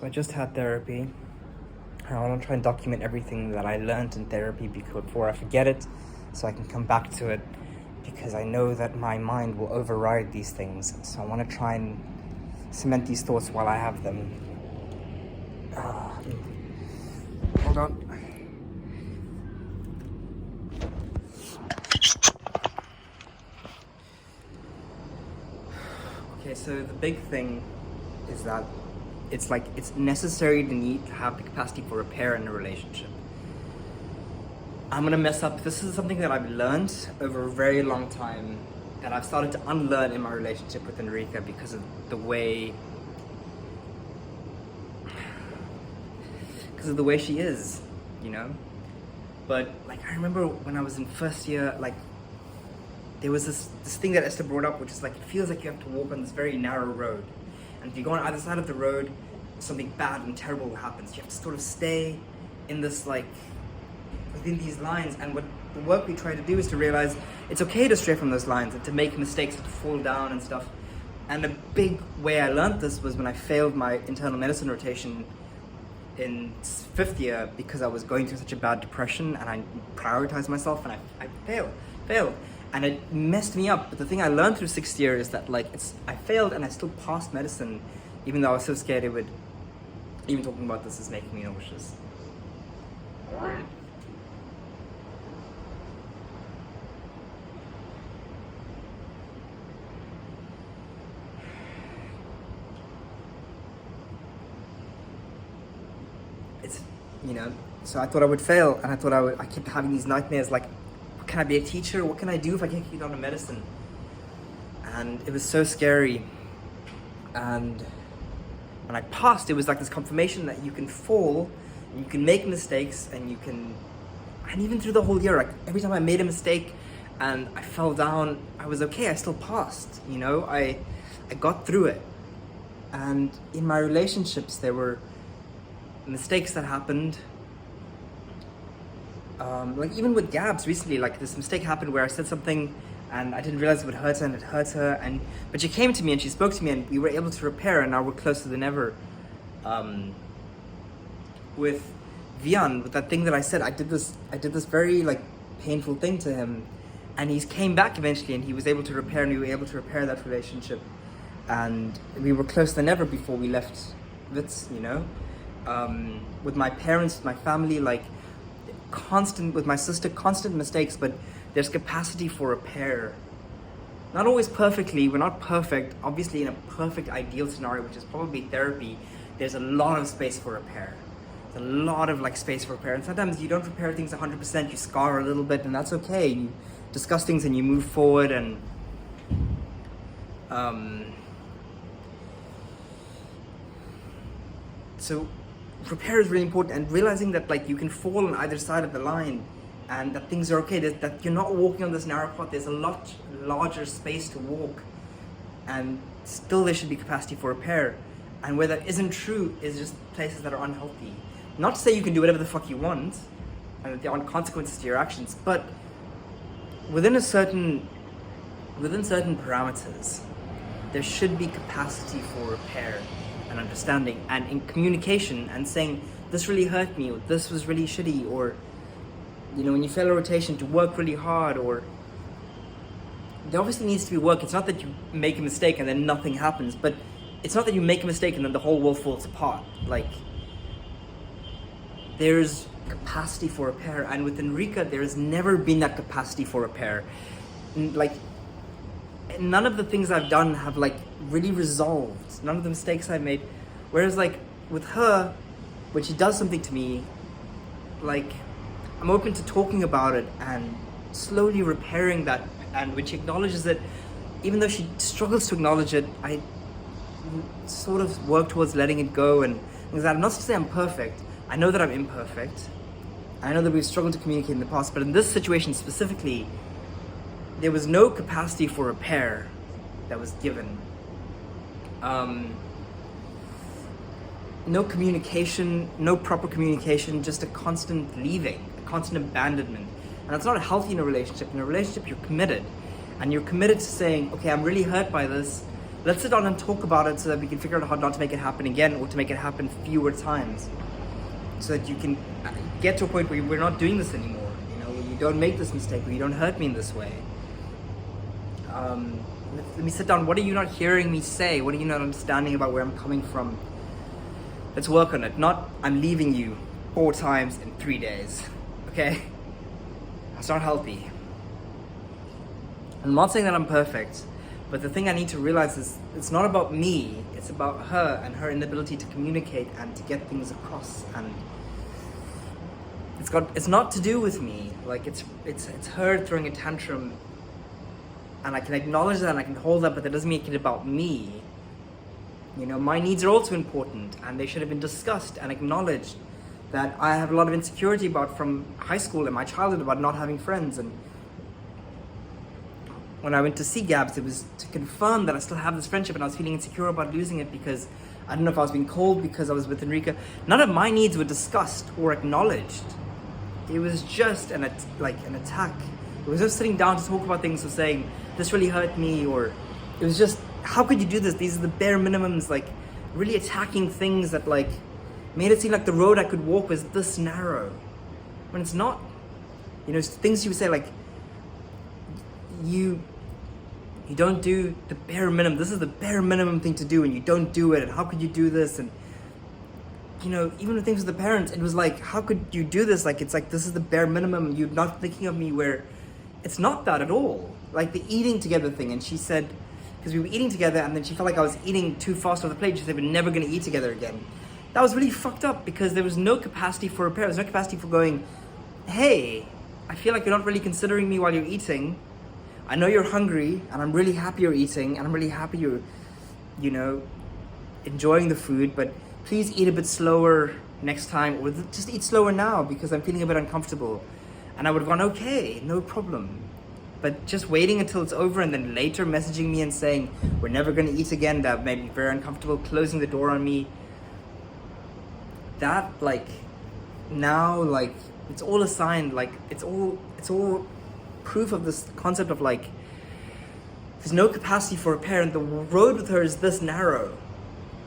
So I just had therapy. I want to try and document everything that I learned in therapy before I forget it, so I can come back to it, because I know that my mind will override these things. So I want to try and cement these thoughts while I have them. Hold on. Okay, so the big thing is that it's necessary to have the capacity for repair in a relationship. I'm gonna mess up. This is something that I've learned over a very long time, that I've started to unlearn in my relationship with Enrica because of the way she is, you know? But like, I remember when I was in first year, like, there was this thing that Esther brought up, which is like, it feels like you have to walk on this very narrow road. And if you go on either side of the road, something bad and terrible happens. You have to sort of stay in this, like, within these lines. And what the work we try to do is to realize it's okay to stray from those lines and to make mistakes, to fall down and stuff. And a big way I learned this was when I failed my internal medicine rotation in 5th year, because I was going through such a bad depression and I prioritized myself, and I failed. And it messed me up. But the thing I learned through 6th year is that, like, I failed and I still passed medicine, even though I was so scared it would, even talking about this is making me nauseous. It's, you know, so I thought I would fail, and I kept having these nightmares, like, can I be a teacher? What can I do if I can't get on to medicine? And it was so scary. And when I passed, it was like this confirmation that you can fall, and you can make mistakes, and even through the whole year, like, every time I made a mistake and I fell down, I was okay, I still passed, you know? I got through it. And in my relationships, there were mistakes that happened. Like, even with Gabs recently, like, this mistake happened where I said something and I didn't realize it would hurt her, and it hurt her, but she came to me and she spoke to me, and we were able to repair, and now we're closer than ever. With Vian, with that thing that I said, I did this very, like, painful thing to him, and he came back eventually, and he was able to repair, and we were able to repair that relationship, and we were closer than ever before we left Wits, you know? With my parents, with my family, like, with my sister, constant mistakes, but there's capacity for repair. Not always perfectly, we're not perfect. Obviously, in a perfect ideal scenario, which is probably therapy, there's a lot of space for repair. There's a lot of, like, space for repair. And sometimes you don't repair things 100%, you scar a little bit, and that's okay. You discuss things and you move forward, and so repair is really important, and realizing that, like, you can fall on either side of the line, and that things are okay, that you're not walking on this narrow path. There's a lot larger space to walk, and still there should be capacity for repair. And where that isn't true is just places that are unhealthy. Not to say you can do whatever the fuck you want, and that there aren't consequences to your actions, but within certain parameters, there should be capacity for repair and understanding, and in communication, and saying, this really hurt me, or this was really shitty, or, you know, when you fail a rotation, to work really hard, or there obviously needs to be work. It's not that you make a mistake and then nothing happens, but it's not that you make a mistake and then the whole world falls apart. Like, there's capacity for repair, and with Enrica, there has never been that capacity for repair. Like, none of the things I've done have, like, really resolved. None of the mistakes I've made. Whereas, like, with her, when she does something to me, like, I'm open to talking about it and slowly repairing that. And when she acknowledges it, even though she struggles to acknowledge it, I sort of work towards letting it go. And things like that. Not to say I'm perfect. I know that I'm imperfect. I know that we've struggled to communicate in the past, but in this situation specifically, there was no capacity for repair that was given. No communication, no proper communication, just a constant leaving, a constant abandonment. And that's not healthy in a relationship. In a relationship, you're committed. And you're committed to saying, okay, I'm really hurt by this, Let's sit down and talk about it so that we can figure out how not to make it happen again, or to make it happen fewer times, so that you can get to a point where we're not doing this anymore, where you don't make this mistake, where you don't hurt me in this way. Let me sit down. What are you not hearing me say? What are you not understanding about where I'm coming from? Let's work on it. Not, I'm leaving you 4 times in 3 days, okay? That's not healthy. I'm not saying that I'm perfect, but the thing I need to realize is it's not about me, it's about her and her inability to communicate and to get things across. And it's not to do with me. Like, it's her throwing a tantrum, and I can acknowledge that and I can hold that, but that doesn't make it about me. My needs are also important, and they should have been discussed and acknowledged. That I have a lot of insecurity about from high school and my childhood about not having friends. And when I went to see Gabs, it was to confirm that I still have this friendship, and I was feeling insecure about losing it because I don't know if I was being cold because I was with Enrica. None of my needs were discussed or acknowledged. It was just an attack. It was just sitting down to talk about things, or saying, this really hurt me, or it was just, how could you do this? These are the bare minimums, really attacking things that made it seem like the road I could walk was this narrow, when it's not. Things you would say you don't do the bare minimum. This is the bare minimum thing to do, and you don't do it. And how could you do this? And even with things with the parents, it was how could you do this? This is the bare minimum. You're not thinking of me, where it's not that at all. The eating together thing, and she said, because we were eating together, and then she felt like I was eating too fast off the plate. She said we're never going to eat together again. That was really fucked up, because there was no capacity for repair. There was no capacity for going, hey, I feel like you're not really considering me while you're eating. I know you're hungry, and I'm really happy you're eating, and I'm really happy you're, enjoying the food, but please eat a bit slower next time, or just eat slower now because I'm feeling a bit uncomfortable. And I would have gone, okay, no problem. But just waiting until it's over and then later messaging me and saying, we're never going to eat again, that made me very uncomfortable, closing the door on me. That, now, it's all a sign, it's all proof of this concept of, there's no capacity for repair, and the road with her is this narrow.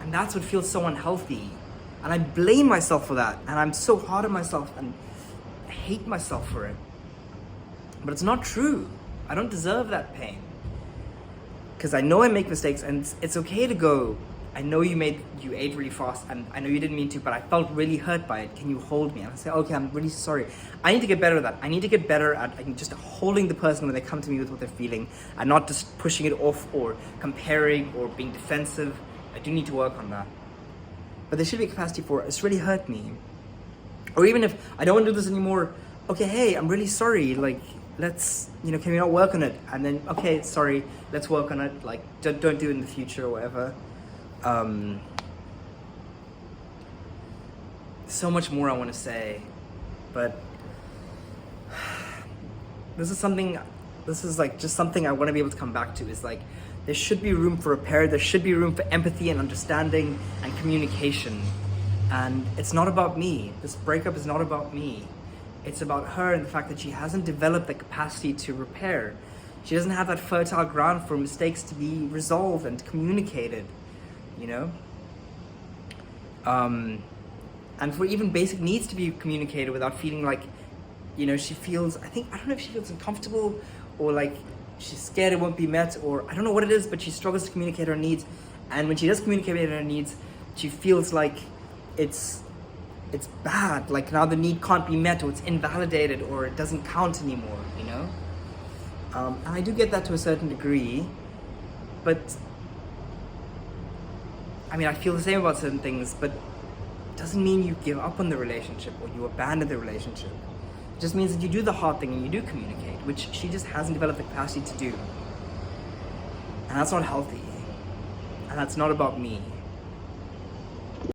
And that's what feels so unhealthy. And I blame myself for that, and I'm so hard on myself, and I hate myself for it. But it's not true. I don't deserve that pain. Because I know I make mistakes, and it's okay to go, I know you ate really fast, and I know you didn't mean to, but I felt really hurt by it. Can you hold me? And I say, okay, I'm really sorry. I need to get better at that. I need to get better at just holding the person when they come to me with what they're feeling, and not just pushing it off or comparing or being defensive. I do need to work on that. But there should be a capacity for it. It's really hurt me. Or even if I don't want to do this anymore, okay, hey, I'm really sorry. Let's, can we not work on it? And then, okay, sorry, let's work on it. Don't do it in the future or whatever. So much more I want to say, but this is just something I want to be able to come back to, is there should be room for repair. There should be room for empathy and understanding and communication. And it's not about me. This breakup is not about me. It's about her and the fact that she hasn't developed the capacity to repair. She doesn't have that fertile ground for mistakes to be resolved and communicated, and for even basic needs to be communicated without feeling she feels, I don't know if she feels uncomfortable, or she's scared it won't be met, or I don't know what it is, but she struggles to communicate her needs. And when she does communicate her needs, she feels it's bad, now the need can't be met, or it's invalidated, or it doesn't count anymore, and I do get that to a certain degree, but I feel the same about certain things, but it doesn't mean you give up on the relationship or you abandon the relationship. It just means that you do the hard thing and you do communicate, which she just hasn't developed the capacity to do. And that's not healthy. And that's not about me.